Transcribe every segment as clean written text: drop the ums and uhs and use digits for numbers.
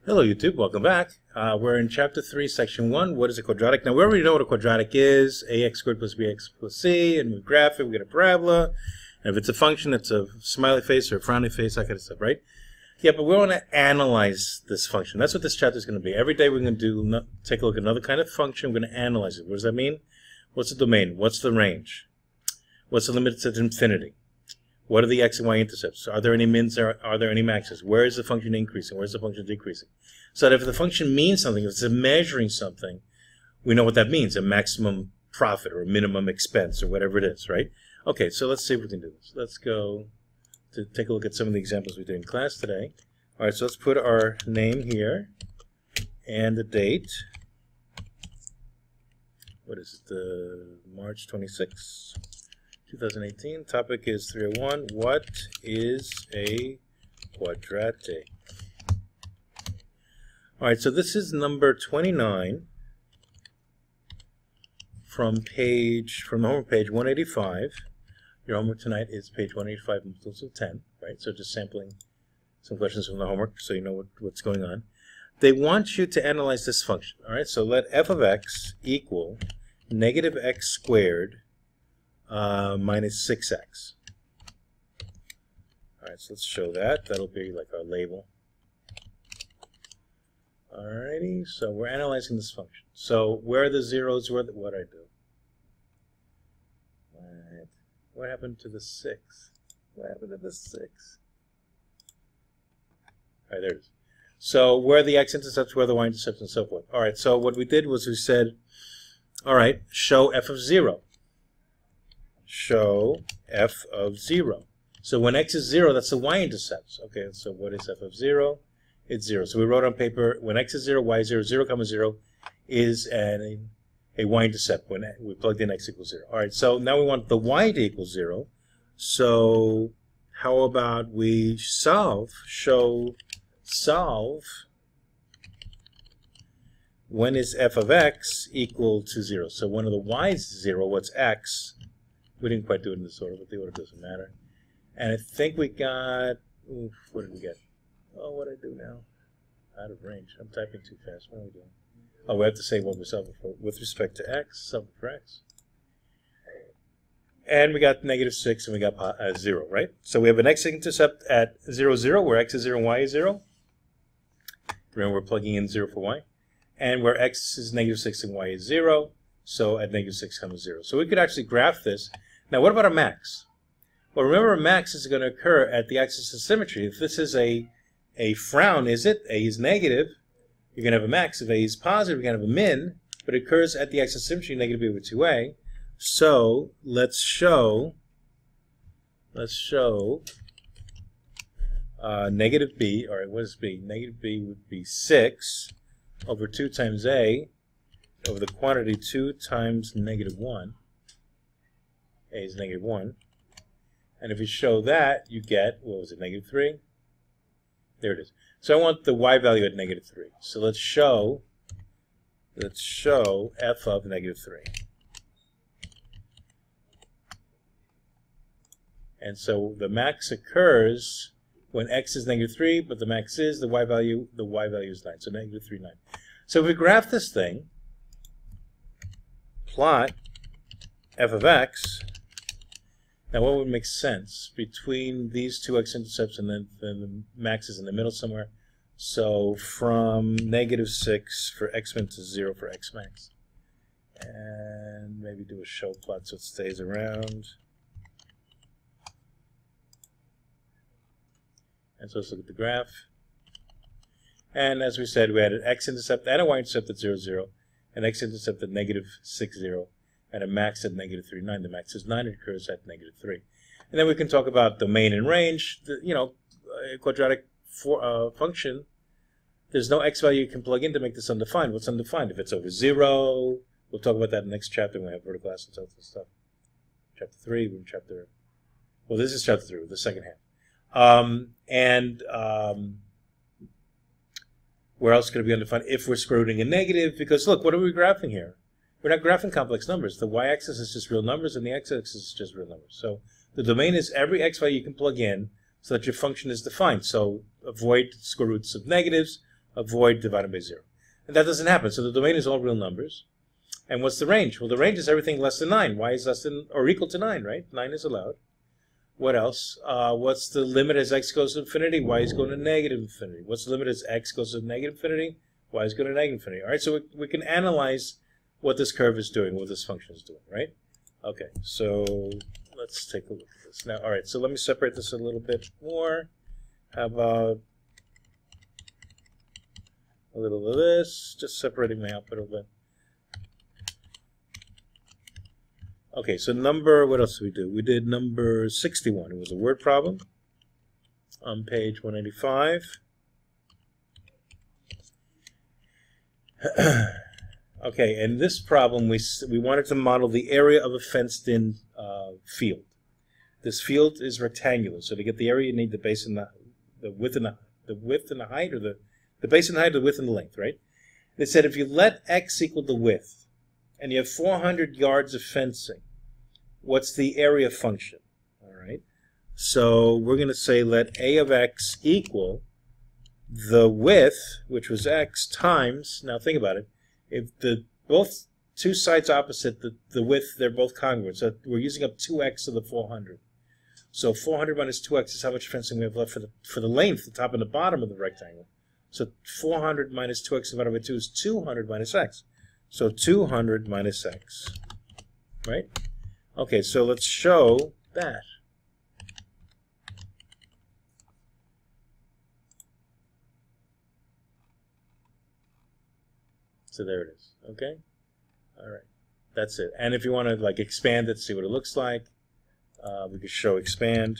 Hello YouTube, welcome back. We're in chapter 3, section 1, what is a quadratic? Now we already know what a quadratic is, ax squared plus bx plus c, and we graph it, we get a parabola, and if it's a function, it's a smiley face or a frowny face, that kind of stuff, right? Yeah, but we want to analyze this function. That's what this chapter is going to be. Every day we're going to take a look at another kind of function, we're going to analyze it. What does that mean? What's the domain? What's the range? What's the limit to infinity? What are the x and y intercepts? Are there any mins or are there any maxes? Where is the function increasing? Where is the function decreasing? So that if the function means something, if it's measuring something, we know what that means, a maximum profit or a minimum expense or whatever it is, right? Okay, so let's see if we can do this. Let's go to take a look at some of the examples we did in class today. All right, so let's put our name here and the date. What is it? March 26th. 2018. Topic is 301. What is a quadratic? All right, so this is number 29 from the homework page 185. Your homework tonight is page 185 inclusive 10, right? So just sampling some questions from the homework so you know what's going on. They want you to analyze this function. All right, so let f of x equal negative x squared minus 6x. Alright, so let's show that. That'll be like our label. Alrighty, so we're analyzing this function. So where are the zeros? What did I do? What happened to the 6? What happened to the 6? Alright, there it is. So where are the x-intercepts, where are the y-intercepts, and so forth. Alright, so what we did was we said, alright, show f of 0. Show f of 0. So when x is 0, that's the y-intercepts. Okay, so what is f of 0? It's 0. So we wrote on paper, when x is 0, y is 0, 0 comma 0 is a y-intercept when we plugged in x equals 0. All right, so now we want the y to equal 0. So how about we solve when is f of x equal to 0? So when the y is 0, what's x? We didn't quite do it in this order, but the order doesn't matter. And I think we got, what did we get? Oh, what do I do now? Out of range. I'm typing too fast. What are we doing? Oh, we have to say what we're solving for with respect to x, solving for x. And we got negative 6 and we got 0, right? So we have an x-intercept at 0, 0, where x is 0 and y is 0. Remember, we're plugging in 0 for y. And where x is negative 6 and y is 0. So at negative 6 comes 0. So we could actually graph this. Now, what about a max? Well, remember, a max is going to occur at the axis of symmetry. If this is a frown, is it? A is negative. You're going to have a max. If A is positive, you're going to have a min. But it occurs at the axis of symmetry, negative b over 2a. So let's show negative b. All right, what is b? Negative b would be 6 over 2 times a over the quantity 2 times negative 1. A is negative 1. And if you show that, you get, what was it, negative 3? There it is. So I want the y value at negative 3. So let's show f of negative 3. And so the max occurs when x is negative 3, but the max is the y value is 9. So negative 3, 9. So if we graph this thing, plot f of x. Now, what would make sense between these two x-intercepts and then the max is in the middle somewhere? So from negative 6 for x-min to 0 for x-max. And maybe do a show plot so it stays around. And so let's look at the graph. And as we said, we had an x-intercept and a y-intercept at 0, 0. An x-intercept at negative 6, 0. And a max at negative 3, 9. The max is 9. It occurs at negative 3. And then we can talk about domain and range. A quadratic function, there's no x value you can plug in to make this undefined. What's undefined? If it's over 0, we'll talk about that in the next chapter when we have vertical asymptotes and stuff. Chapter 3, we're in chapter... Well, this is chapter 3, the second half. Where else could it be undefined? If we're square rooting a negative, because look, what are we graphing here? We're not graphing complex numbers. The y-axis is just real numbers, and the x-axis is just real numbers. So the domain is every x value you can plug in so that your function is defined. So avoid square roots of negatives, avoid dividing by 0. And that doesn't happen, so the domain is all real numbers. And what's the range? Well, the range is everything less than 9. Y is less than or equal to 9, right? 9 is allowed. What else? What's the limit as x goes to infinity? Y is going to negative infinity. What's the limit as x goes to negative infinity? Y is going to negative infinity. All right, so we can analyze what this curve is doing, what this function is doing, right? Okay, so let's take a look at this. Now, all right, so let me separate this a little bit more. How about a little of this? Just separating my output a little bit. Okay, so what else did we do? We did number 61. It was a word problem on page 185. Okay, and this problem, we wanted to model the area of a fenced-in field. This field is rectangular, so to get the area, you need the base and the width and the height, or the base and the height, the width and the length, right? They said if you let x equal the width, and you have 400 yards of fencing, what's the area function? All right. So we're going to say let a of x equal the width, which was x, times, now think about it, if both two sides opposite the width, they're both congruent. So we're using up 2x of the 400. So 400 minus 2x is how much fencing we have left for the length, the top and the bottom of the rectangle. So 400 minus 2x divided by 2 is 200 minus x. So 200 minus x, right? Okay, so let's show that. So there it is, okay? All right, that's it. And if you want to like expand it, see what it looks like, we could show expand.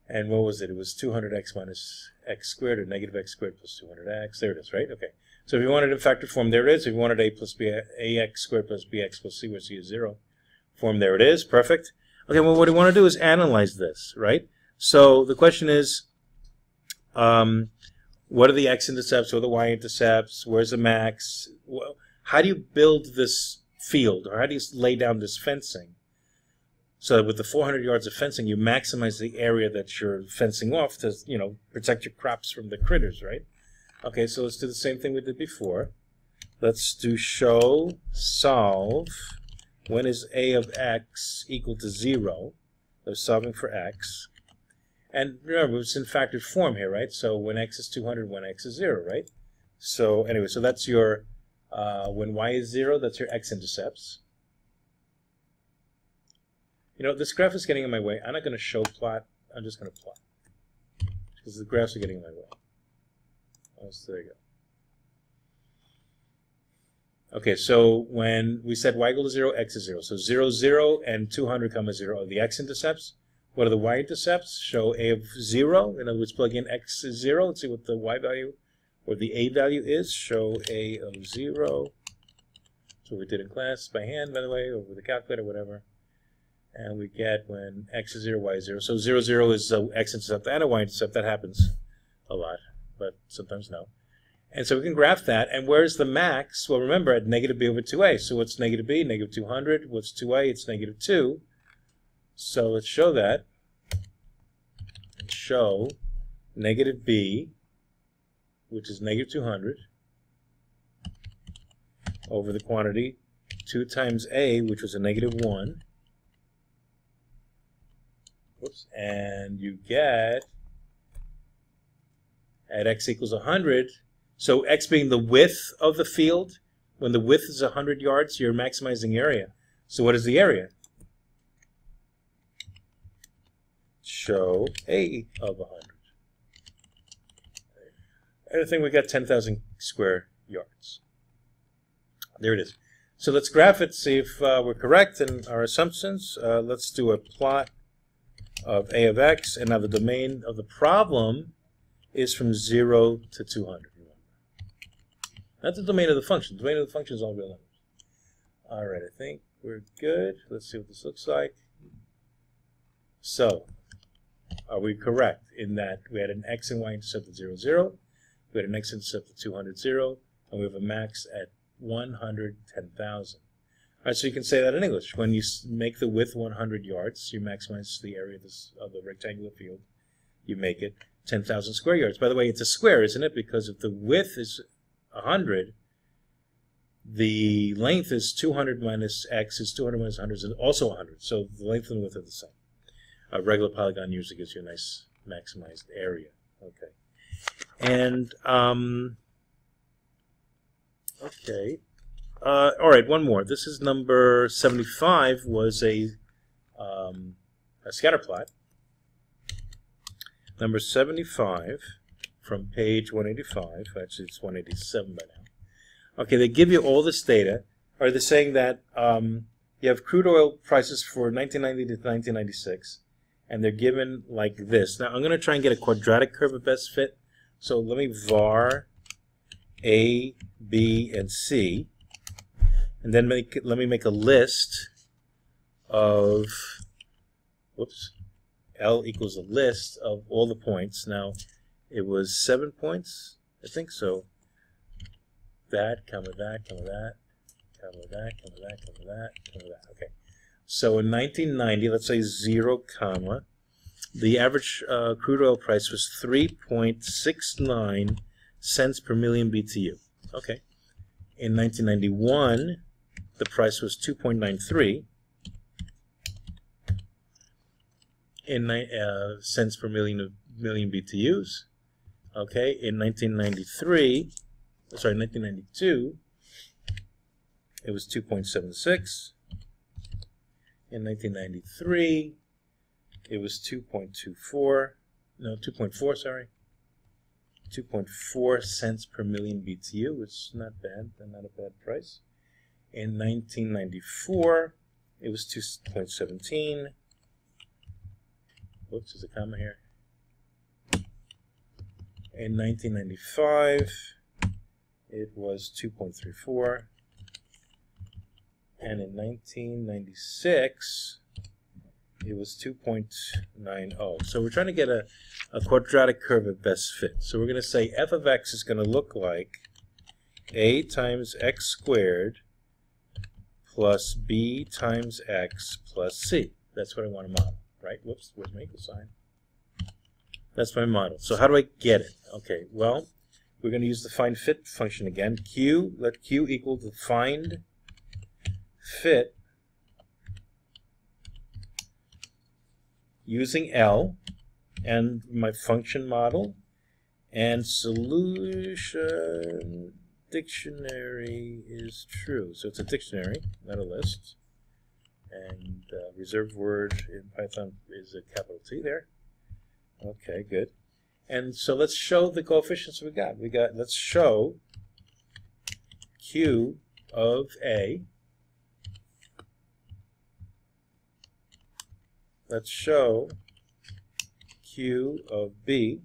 And what was it? It was 200x minus x squared, or negative x squared plus 200x. There it is, right? Okay. So if you wanted in factor form, there it is. If you wanted a plus b, ax squared plus bx plus c, where c is 0 form, there it is. Perfect. Okay, well, what we want to do is analyze this, right? So the question is, what are the x-intercepts? What are the y-intercepts? Where's the max? How do you build this field, or how do you lay down this fencing? So with the 400 yards of fencing, you maximize the area that you're fencing off to, you know, protect your crops from the critters, right? Okay, so let's do the same thing we did before. Let's do show, solve, when is a of x equal to 0? So solving for x. And remember, it's in factored form here, right? So when x is 200, when x is 0, right? So anyway, so that's your, when y is 0, that's your x-intercepts. You know, this graph is getting in my way. I'm not going to show plot. I'm just going to plot. Because the graphs are getting in my way. Oh, so there you go. Okay, so when we said y equal to 0, x is 0. So 0, 0, and 200 come as 0 are the x-intercepts. What are the y-intercepts? Show a of 0. In other words, plug in x is 0. Let's see what the y value or the a value is. Show a of 0. That's what we did in class by hand, by the way, or with a calculator, whatever. And we get when x is 0, y is 0. So 0, 0 is the x-intercept and a y-intercept. That happens a lot, but sometimes no. And so we can graph that. And where's the max? Well, remember, at negative b over 2a. So what's negative b? Negative 200. What's 2a? It's negative 2. So let's show that. And show negative b, which is negative 200, over the quantity 2 times a, which was a negative 1. Whoops. And you get, at x equals 100, so x being the width of the field, when the width is 100 yards, you're maximizing area. So what is the area? Show a of 100. And I think we got 10,000 square yards. There it is. So let's graph it, see if we're correct in our assumptions. Let's do a plot of a of x, and now the domain of the problem is from 0 to 200. Not the domain of the function. The domain of the function is all real numbers. All right, I think we're good. Let's see what this looks like. So, are we correct in that we had an x and y intercept at 0, 0, we had an x intercept at 200, 0, and we have a max at 110,000. right, so you can say that in English. When you make the width 100 yards, you maximize the area of the rectangular field. You make it 10,000 square yards. By the way, it's a square, isn't it? Because if the width is 100, the length is 200 minus x is 200 minus 100 is also 100. So the length and width are the same. A regular polygon usually gives you a nice maximized area. Okay. And, okay. All right, one more. This is number 75, was a scatter plot. Number 75 from page 185. Actually, it's 187 by now. Okay, they give you all this data. Or they're saying that you have crude oil prices for 1990 to 1996, and they're given like this. Now, I'm going to try and get a quadratic curve of best fit. So let me var A, B, and C. And then let me make a list of, whoops, L equals a list of all the points. Now, it was 7 points, I think so. That, comma that, comma that, comma that, comma that, comma that, comma that. Okay. So in 1990, let's say 0, comma, the average crude oil price was 3.69 cents per million BTU. Okay. In 1991, the price was 2.93 in cents per million BTUs. Okay. In 1992, it was 2.76. In 1993, it was 2.24. No, 2.4. Sorry. 2.4 cents per million BTU, which is not bad, not a bad price. In 1994, it was 2.17. Whoops, there's a comma here. In 1995, it was 2.34. And in 1996, it was 2.90. So we're trying to get a quadratic curve at best fit. So we're going to say f of x is going to look like a times x squared plus b times x plus c. That's what I want to model, right? Whoops, where's my equal sign? That's my model. So how do I get it? Okay, well, we're going to use the find fit function again. Let q equal the find fit using L and my function model and solution dictionary is true. So it's a dictionary, not a list. And reserved word in Python is a capital T there. Okay, good. And so let's show the coefficients we got. Let's show Q of A. Let's show Q of B.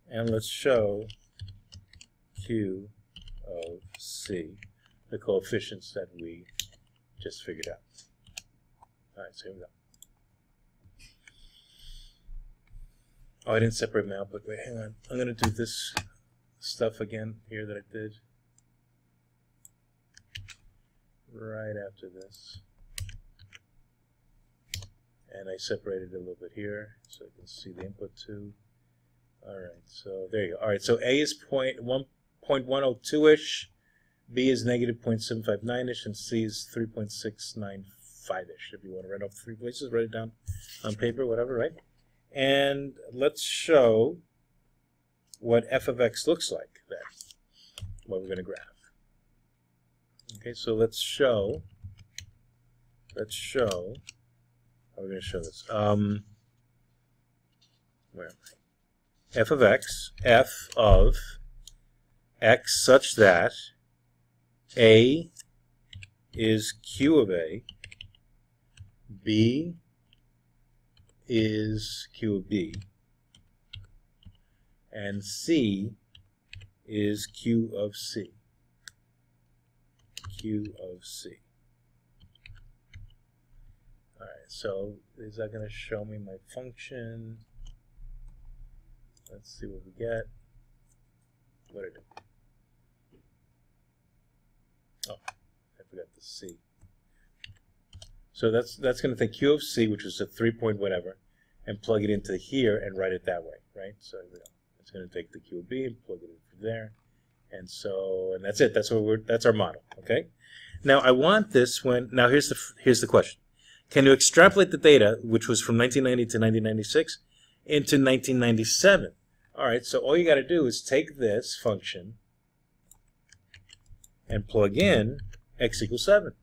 And let's show Q of C, the coefficients that we just figured out. All right, so here we go. Oh, I didn't separate my output. Wait, hang on. I'm going to do this stuff again here that I did right after this. And I separated it a little bit here so I can see the input too. All right, so there you go. All right, so A is 1.102-ish, B is negative 0.759-ish, and C is 3.695-ish. If you want to write off 3 places, write it down on paper, whatever, right? And let's show what f of x looks like then, what we're going to graph. Okay, so let's show how we're going to show this. Where am I? F of x such that A is Q of A, B is Q of B, and C is Q of C. Q of C. All right, so is that going to show me my function? Let's see what we get. What did I do? forgot the C. So that's going to take Q of C, which is a 3 point whatever, and plug it into here and write it that way, right? So it's going to take the Q of B and plug it in there, and that's it. That's our model. Okay. Now I want this when. Now here's the question: can you extrapolate the data, which was from 1990 to 1996, into 1997? All right. So all you got to do is take this function and plug in x equals 7.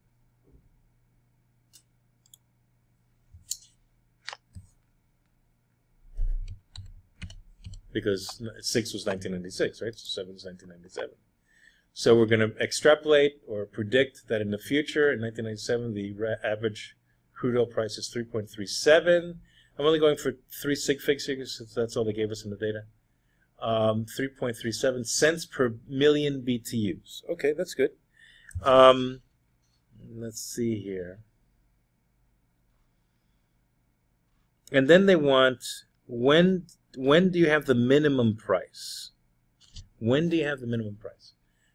Because 6 was 1996, right? So 7 is 1997. So we're going to extrapolate or predict that in the future, in 1997, the average crude oil price is 3.37. I'm only going for 3 sig figs here because that's all they gave us in the data. 3.37 cents per million BTUs. Okay, that's good. Let's see here. And then they want when do you have the minimum price? When do you have the minimum price?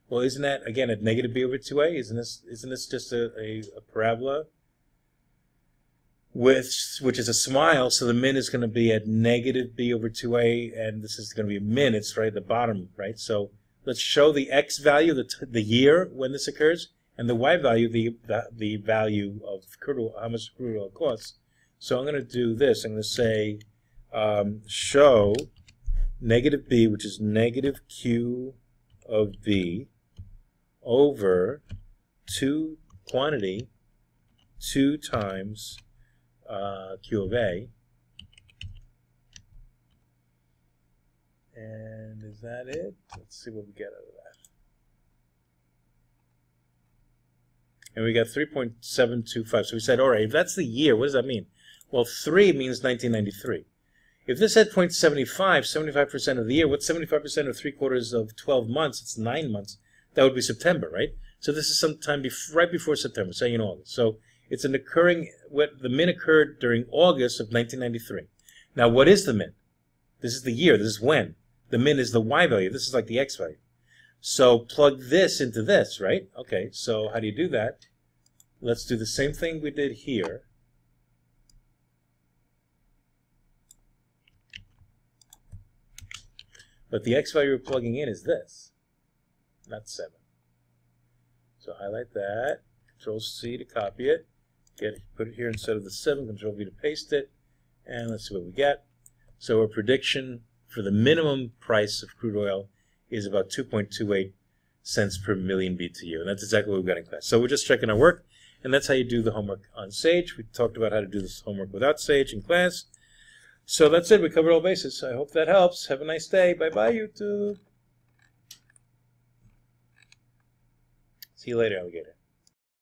Well, isn't that again at negative b over 2a? Isn't this just a parabola which is a smile? So the min is going to be at negative b over 2a, and this is going to be a min. It's right at the bottom, right? So let's show the x value, the year when this occurs, and the y value, the value of crude oil, how much crude oil costs. So I'm going to do this. I'm going to say show negative b, which is negative q of b, over quantity 2 times q of a. And is that it? Let's see what we get out of that. And we got 3.725. So we said, all right, if that's the year, what does that mean? Well, 3 means 1993. If this had 0.75, 75% of the year, what's 75% of 3/4 of 12 months? It's 9 months. That would be September, right? So this is sometime right before September, say in August. So it's the min occurred during August of 1993. Now, what is the min? This is the year. This is when. The min is the y value. This is like the x value. So plug this into this, right? Okay, so how do you do that? Let's do the same thing we did here. But the x value we're plugging in is this, not 7. So highlight that, Control C to copy it, put it here instead of the 7, Control V to paste it, and let's see what we get. So our prediction for the minimum price of crude oil is about 2.28 cents per million BTU, and that's exactly what we got in class. So we're just checking our work, and that's how you do the homework on Sage. We talked about how to do this homework without Sage in class. So that's it. We covered all bases. I hope that helps. Have a nice day. Bye-bye, YouTube. See you later, alligator.